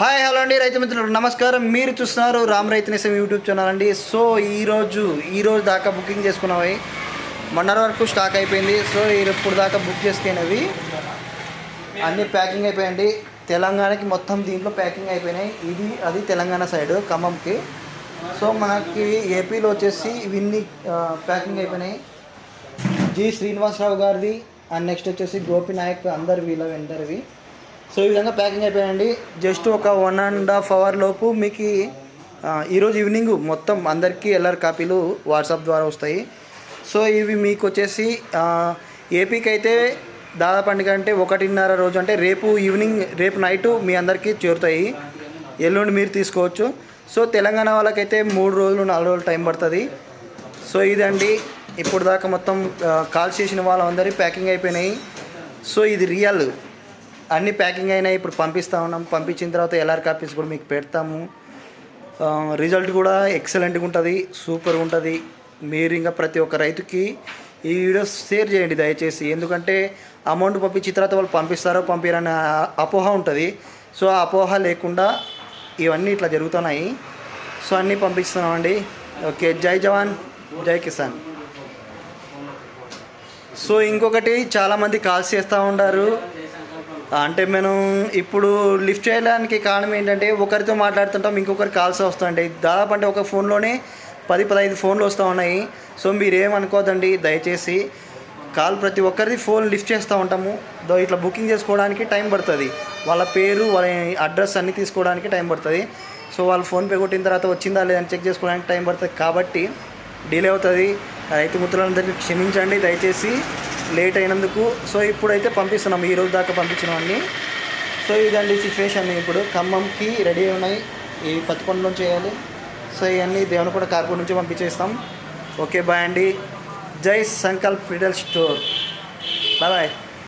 Hi hello అండి రైతు మిత్రులు నమస్కారం. మీరు చూస్తున్నారు రామ్ రైతు నేస్తం యూట్యూబ్ ఛానల్ అండి. సో ఈరోజు దాకా బుకింగ్ చేసుకున్నవి మొన్నటి వరకు స్టాక్ అయిపోయింది. సో ఇప్పుడు దాకా బుక్ చేసుకునేవి అన్నీ ప్యాకింగ్ అయిపోయాయండి. తెలంగాణకి మొత్తం దీంట్లో ప్యాకింగ్ అయిపోయినాయి. అది తెలంగాణ సైడ్ ఖమ్మంకి. సో మనకి ఏపీలో వచ్చేసి ఇవన్నీ ప్యాకింగ్ అయిపోయినాయి. జి శ్రీనివాసరావు గారిది అండ్ నెక్స్ట్ వచ్చేసి గోపి నాయక్ అందరు వీళ్ళ వెంటర్వి. సో ఈ విధంగా ప్యాకింగ్ అయిపోయాయండి. జస్ట్ ఒక 1.5 అవర్ లోపు మీకు ఈరోజు ఈవినింగ్ మొత్తం అందరికీ ఎల్ఆర్ కాపీలు వాట్సాప్ ద్వారా వస్తాయి. సో ఇవి మీకు వచ్చేసి ఏపీకి అయితే దాదాపు అంటే 1.5 రోజు అంటే రేపు నైటు మీ అందరికీ చేరుతాయి. ఎల్లుండి మీరు తీసుకోవచ్చు. సో తెలంగాణ వాళ్ళకైతే 3 రోజులు 4 రోజులు టైం పడుతుంది. సో ఇదండి ఇప్పుడు దాకా మొత్తం కాల్ చేసిన వాళ్ళందరి ప్యాకింగ్ అయిపోయినాయి. సో ఇది రియల్ అన్నీ ప్యాకింగ్ అయినాయి. ఇప్పుడు పంపిస్తూ ఉన్నాం. పంపించిన తర్వాత ఎల్ఆర్ కాపీస్ కూడా మీకు పెడతాము. రిజల్ట్ కూడా ఎక్సలెంట్గా ఉంటుంది, సూపర్గా ఉంటుంది. మీరు ఇంకా ప్రతి ఒక్క రైతుకి ఈ వీడియోస్ షేర్ చేయండి దయచేసి. ఎందుకంటే అమౌంట్ పంపించిన తర్వాత వాళ్ళు పంపిస్తారో పంపిరనే అపోహ ఉంటుంది. సో ఆ అపోహ లేకుండా ఇవన్నీ ఇట్లా జరుగుతున్నాయి. సో అన్నీ పంపిస్తున్నామండి. ఓకే, జై జవాన్ జై కిసాన్. సో ఇంకొకటి చాలామంది కాల్స్ చేస్తూ ఉంటారు. అంటే మనం ఇప్పుడు లిఫ్ట్ చేయడానికి కారణం ఏంటంటే ఒకరితో మాట్లాడుతుంటాం, ఇంకొకరి కాల్స్ వస్తుంటాయి. దాదాపు అంటే ఒక ఫోన్లోనే 10-15 ఫోన్లు వస్తూ ఉన్నాయి. సో మీరేమనుకోదండి దయచేసి. ప్రతి ఒక్కరిది ఫోన్ లిఫ్ట్ చేస్తూ ఉంటాము. ఇట్లా బుకింగ్ చేసుకోవడానికి టైం పడుతుంది. వాళ్ళ పేరు వాళ్ళ అడ్రస్ అన్నీ తీసుకోవడానికి టైం పడుతుంది. సో వాళ్ళు ఫోన్పే కొట్టిన తర్వాత వచ్చిందా లేదని చెక్ చేసుకోవడానికి టైం పడుతుంది. కాబట్టి డిలే అవుతుంది. రైతు మిత్రులందరికీ క్షమించండి దయచేసి లేట్ అయినందుకు. సో ఇప్పుడైతే పంపిస్తున్నాం, ఈరోజు దాకా పంపించినవన్నీ. సో ఇదండి సిచ్యువేషన్. ఇప్పుడు ఖమ్మంకి రెడీ ఉన్నాయి. ఈ పత్తికొండలో చేయాలి. సో ఇవన్నీ దేవనకొండ కార్పొరేట్ నుంచి పంపించేస్తాం. ఓకే బాయ్ అండి. జై Sankalp retail store. Bye bye.